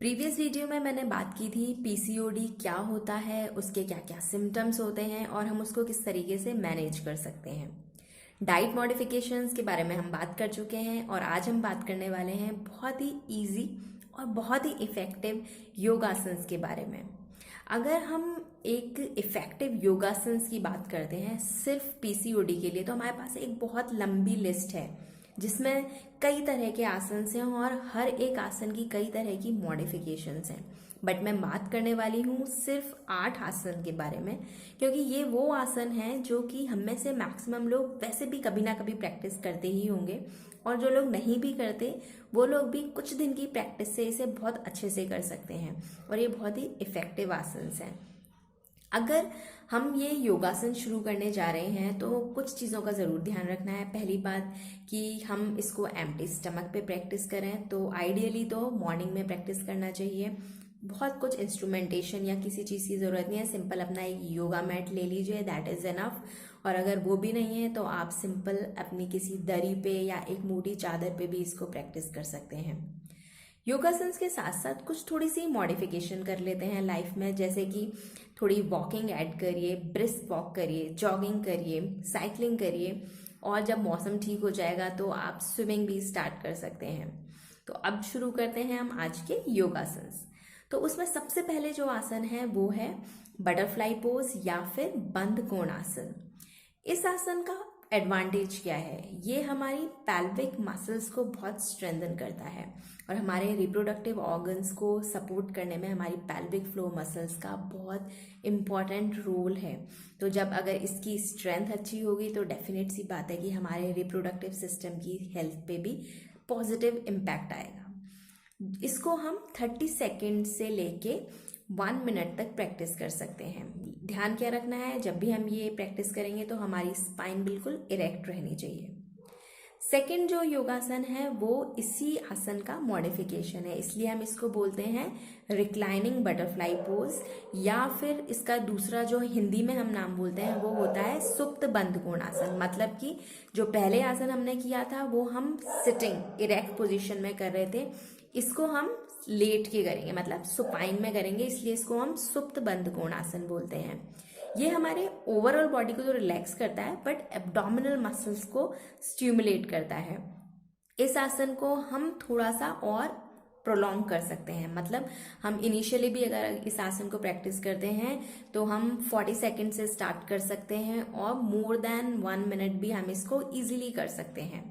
Previous video में मैंने बात की थी पीसीओडी क्या होता है, उसके क्या क्या सिम्टम्स होते हैं और हम उसको किस तरीके से मैनेज कर सकते हैं। डाइट मॉडिफिकेशंस के बारे में हम बात कर चुके हैं और आज हम बात करने वाले हैं बहुत ही इजी और बहुत ही इफ़ेक्टिव योगासन्स के बारे में। अगर हम एक इफ़ेक्टिव योगासन्स की बात करते हैं सिर्फ पीसीओडी के लिए, तो हमारे पास एक बहुत लंबी लिस्ट है जिसमें कई तरह के आसन्स हैं और हर एक आसन की कई तरह की मॉडिफिकेशंस हैं। बट मैं बात करने वाली हूँ सिर्फ 8 आसन के बारे में, क्योंकि ये वो आसन हैं जो कि हम में से मैक्सिमम लोग वैसे भी कभी ना कभी प्रैक्टिस करते ही होंगे, और जो लोग नहीं भी करते वो लोग भी कुछ दिन की प्रैक्टिस से इसे बहुत अच्छे से कर सकते हैं और ये बहुत ही इफ़ेक्टिव आसन्स हैं। अगर हम ये योगासन शुरू करने जा रहे हैं तो कुछ चीज़ों का ज़रूर ध्यान रखना है। पहली बात कि हम इसको एम्प्टी स्टमक पे प्रैक्टिस करें, तो आइडियली तो मॉर्निंग में प्रैक्टिस करना चाहिए। बहुत कुछ इंस्ट्रूमेंटेशन या किसी चीज़ की ज़रूरत नहीं है, सिंपल अपना एक योगा मैट ले लीजिए, दैट इज़ इनफ। और अगर वो भी नहीं है तो आप सिंपल अपनी किसी दरी पे या एक मोटी चादर पे भी इसको प्रैक्टिस कर सकते हैं। योगासन्स के साथ साथ कुछ थोड़ी सी मॉडिफिकेशन कर लेते हैं लाइफ में, जैसे कि थोड़ी वॉकिंग ऐड करिए, ब्रिस्क वॉक करिए, जॉगिंग करिए, साइकिलिंग करिए, और जब मौसम ठीक हो जाएगा तो आप स्विमिंग भी स्टार्ट कर सकते हैं। तो अब शुरू करते हैं हम आज के योगासन्स। तो उसमें सबसे पहले जो आसन है वो है बटरफ्लाई पोज या फिर बंद कोण आसन। इस आसन का एडवांटेज क्या है? ये हमारी पैल्विक मसल्स को बहुत स्ट्रेंथन करता है और हमारे रिप्रोडक्टिव ऑर्गन्स को सपोर्ट करने में हमारी पैल्विक फ्लोर मसल्स का बहुत इम्पॉर्टेंट रोल है। तो जब अगर इसकी स्ट्रेंथ अच्छी होगी तो डेफिनेट सी बात है कि हमारे रिप्रोडक्टिव सिस्टम की हेल्थ पे भी पॉजिटिव इम्पैक्ट आएगा। इसको हम 30 सेकेंड से लेके 1 मिनट तक प्रैक्टिस कर सकते हैं। ध्यान क्या रखना है, जब भी हम ये प्रैक्टिस करेंगे तो हमारी स्पाइन बिल्कुल इरेक्ट रहनी चाहिए। सेकंड जो योगासन है वो इसी आसन का मॉडिफिकेशन है, इसलिए हम इसको बोलते हैं रिक्लाइनिंग बटरफ्लाई पोज, या फिर इसका दूसरा जो हिंदी में हम नाम बोलते हैं वो होता है सुप्त बंद कोण आसन। मतलब कि जो पहले आसन हमने किया था वो हम सिटिंग इरेक्ट पोजीशन में कर रहे थे, इसको हम लेट के करेंगे, मतलब सुपाइन में करेंगे, इसलिए इसको हम सुप्त बंद कोण आसन बोलते हैं। ये हमारे ओवरऑल बॉडी को तो रिलैक्स करता है बट एब्डोमिनल मसल्स को स्टिमुलेट करता है। इस आसन को हम थोड़ा सा और प्रोलॉन्ग कर सकते हैं, मतलब हम इनिशियली भी अगर इस आसन को प्रैक्टिस करते हैं तो हम 40 सेकेंड से स्टार्ट कर सकते हैं और मोर देन 1 मिनट भी हम इसको इजीली कर सकते हैं।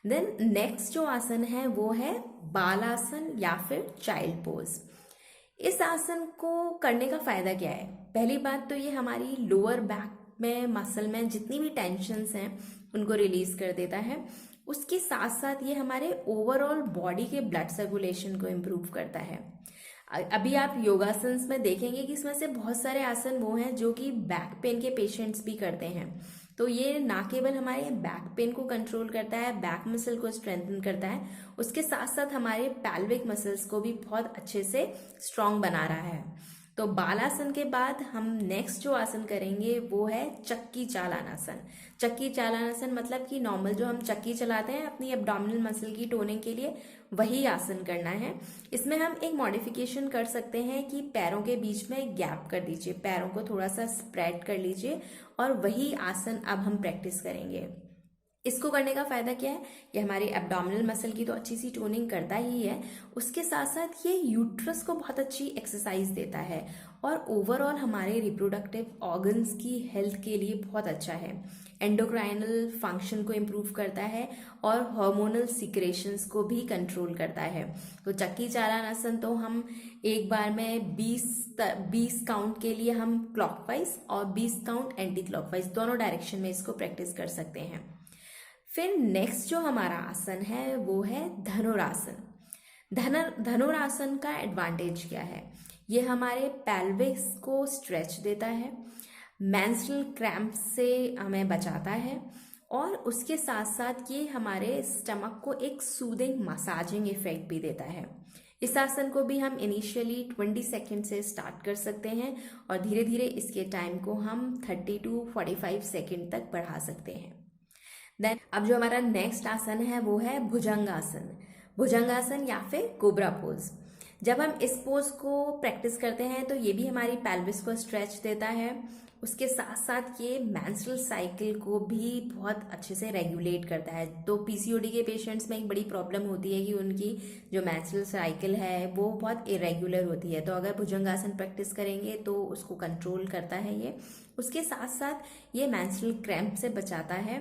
देन नेक्स्ट जो आसन है वो है बालासन या फिर चाइल्ड पोज। इस आसन को करने का फायदा क्या है? पहली बात तो ये हमारी लोअर बैक में मसल में जितनी भी टेंशन्स हैं उनको रिलीज कर देता है। उसके साथ साथ ये हमारे ओवरऑल बॉडी के ब्लड सर्कुलेशन को इम्प्रूव करता है। अभी आप योगासन्स में देखेंगे कि इसमें से बहुत सारे आसन वो हैं जो कि बैक पेन के पेशेंट्स भी करते हैं। तो ये ना केवल हमारे बैक पेन को कंट्रोल करता है, बैक मसल को स्ट्रेंथन करता है, उसके साथ साथ हमारे पैल्विक मसल्स को भी बहुत अच्छे से स्ट्रांग बना रहा है। तो बालासन के बाद हम नेक्स्ट जो आसन करेंगे वो है चक्की चालन आसन। चक्की चालन आसन मतलब कि नॉर्मल जो हम चक्की चलाते हैं अपनी एब्डोमिनल मसल की टोनिंग के लिए, वही आसन करना है। इसमें हम एक मॉडिफिकेशन कर सकते हैं कि पैरों के बीच में गैप कर दीजिए, पैरों को थोड़ा सा स्प्रेड कर लीजिए, और वही आसन अब हम प्रैक्टिस करेंगे। इसको करने का फायदा क्या है? ये हमारी एब्डोमिनल मसल की तो अच्छी सी टोनिंग करता ही है, उसके साथ साथ ये यूट्रस को बहुत अच्छी एक्सरसाइज देता है और ओवरऑल हमारे रिप्रोडक्टिव ऑर्गन्स की हेल्थ के लिए बहुत अच्छा है। एंडोक्राइनल फंक्शन को इम्प्रूव करता है और हार्मोनल सिक्रेशंस को भी कंट्रोल करता है। तो चक्की चालन आसन तो हम एक बार में 20 काउंट के लिए हम क्लॉकवाइज और 20 काउंट एंटी क्लॉकवाइज दोनों डायरेक्शन में इसको प्रैक्टिस कर सकते हैं। फिर नेक्स्ट जो हमारा आसन है वो है धनुरासन। धनुरासन का एडवांटेज क्या है? ये हमारे पैल्विक्स को स्ट्रेच देता है, मेंस्ट्रुअल क्रैम्प से हमें बचाता है, और उसके साथ साथ ये हमारे स्टमक को एक सूदिंग मसाजिंग इफेक्ट भी देता है। इस आसन को भी हम इनिशियली 20 सेकेंड से स्टार्ट कर सकते हैं और धीरे धीरे इसके टाइम को हम 30 to 45 सेकेंड तक बढ़ा सकते हैं। देन अब जो हमारा नेक्स्ट आसन है वो है भुजंगासन। भुजंगासन या फिर कोबरा पोज। जब हम इस पोज को प्रैक्टिस करते हैं तो ये भी हमारी पेल्विस को स्ट्रेच देता है, उसके साथ साथ ये मेंस्ट्रुअल साइकिल को भी बहुत अच्छे से रेगुलेट करता है। तो पीसीओडी के पेशेंट्स में एक बड़ी प्रॉब्लम होती है कि उनकी जो मेंस्ट्रुअल साइकिल है वो बहुत इरेगुलर होती है, तो अगर भुजंगासन प्रैक्टिस करेंगे तो उसको कंट्रोल करता है ये। उसके साथ साथ ये मेंस्ट्रुअल क्रैम्प से बचाता है,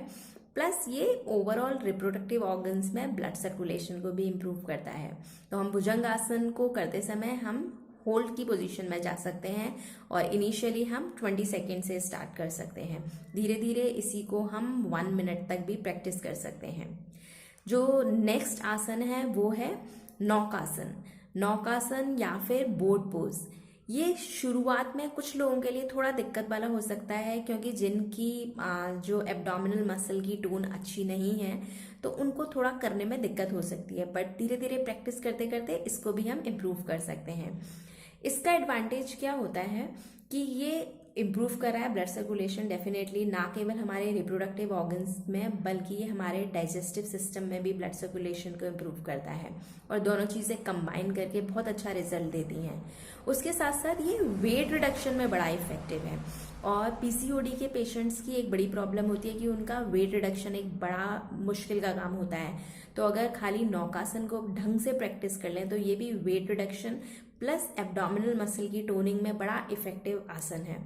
प्लस ये ओवरऑल रिप्रोडक्टिव ऑर्गन्स में ब्लड सर्कुलेशन को भी इम्प्रूव करता है। तो हम भुजंगासन को करते समय हम होल्ड की पोजीशन में जा सकते हैं और इनिशियली हम 20 सेकेंड से स्टार्ट कर सकते हैं। धीरे धीरे इसी को हम 1 मिनट तक भी प्रैक्टिस कर सकते हैं। जो नेक्स्ट आसन है वो है नौकासन। नौकासन या फिर बोट पोज। ये शुरुआत में कुछ लोगों के लिए थोड़ा दिक्कत वाला हो सकता है, क्योंकि जिनकी जो एब्डोमिनल मसल की टोन अच्छी नहीं है तो उनको थोड़ा करने में दिक्कत हो सकती है, बट धीरे धीरे प्रैक्टिस करते करते इसको भी हम इम्प्रूव कर सकते हैं। इसका एडवांटेज क्या होता है कि ये इम्प्रूव कर रहा है ब्लड सर्कुलेशन डेफिनेटली, ना केवल हमारे रिप्रोडक्टिव ऑर्गन्स में बल्कि ये हमारे डाइजेस्टिव सिस्टम में भी ब्लड सर्कुलेशन को इम्प्रूव करता है, और दोनों चीज़ें कंबाइन करके बहुत अच्छा रिजल्ट देती हैं। उसके साथ साथ ये वेट रिडक्शन में बड़ा इफेक्टिव है, और पीसीओडी के पेशेंट्स की एक बड़ी प्रॉब्लम होती है कि उनका वेट रिडक्शन एक बड़ा मुश्किल का काम होता है। तो अगर खाली नौकासन को ढंग से प्रैक्टिस कर लें तो ये भी weight reduction plus abdominal muscle की टोनिंग में बड़ा इफेक्टिव आसन है।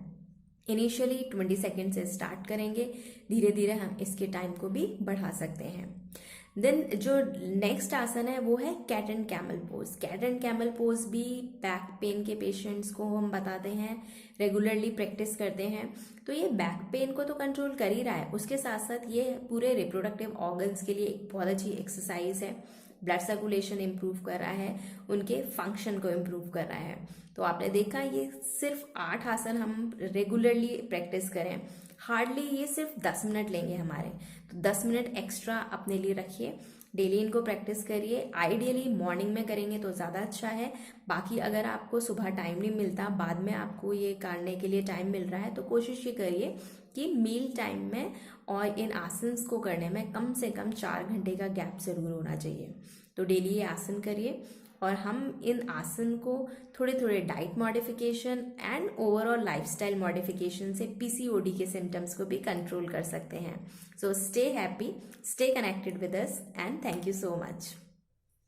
इनिशियली 20 सेकेंड से स्टार्ट करेंगे, धीरे धीरे हम इसके टाइम को भी बढ़ा सकते हैं। देन जो नेक्स्ट आसन है वो है cat and camel pose. Cat and camel pose भी बैक पेन के पेशेंट्स को हम बताते हैं, रेगुलरली प्रैक्टिस करते हैं। तो ये बैक पेन को तो कंट्रोल कर ही रहा है, उसके साथ साथ ये पूरे रिप्रोडक्टिव ऑर्गन्स के लिए एक बहुत अच्छी एक्सरसाइज है। ब्लड सर्कुलेशन इम्प्रूव कर रहा है, उनके फंक्शन को इम्प्रूव कर रहा है। तो आपने देखा ये सिर्फ 8 आसन हम रेगुलरली प्रैक्टिस करें, हार्डली ये सिर्फ 10 मिनट लेंगे हमारे, तो 10 मिनट एक्स्ट्रा अपने लिए रखिए, डेली इनको प्रैक्टिस करिए। आइडियली मॉर्निंग में करेंगे तो ज़्यादा अच्छा है, बाकी अगर आपको सुबह टाइम नहीं मिलता, बाद में आपको ये करने के लिए टाइम मिल रहा है, तो कोशिश ये करिए कि मील टाइम में और इन आसन्स को करने में कम से कम 4 घंटे का गैप जरूर होना चाहिए। तो डेली ये आसन करिए, और हम इन आसन को थोड़े थोड़े diet modification and overall lifestyle modification से पीसीओडी के सिम्टम्स को भी कंट्रोल कर सकते हैं। So stay happy, stay connected with us, and thank you so much.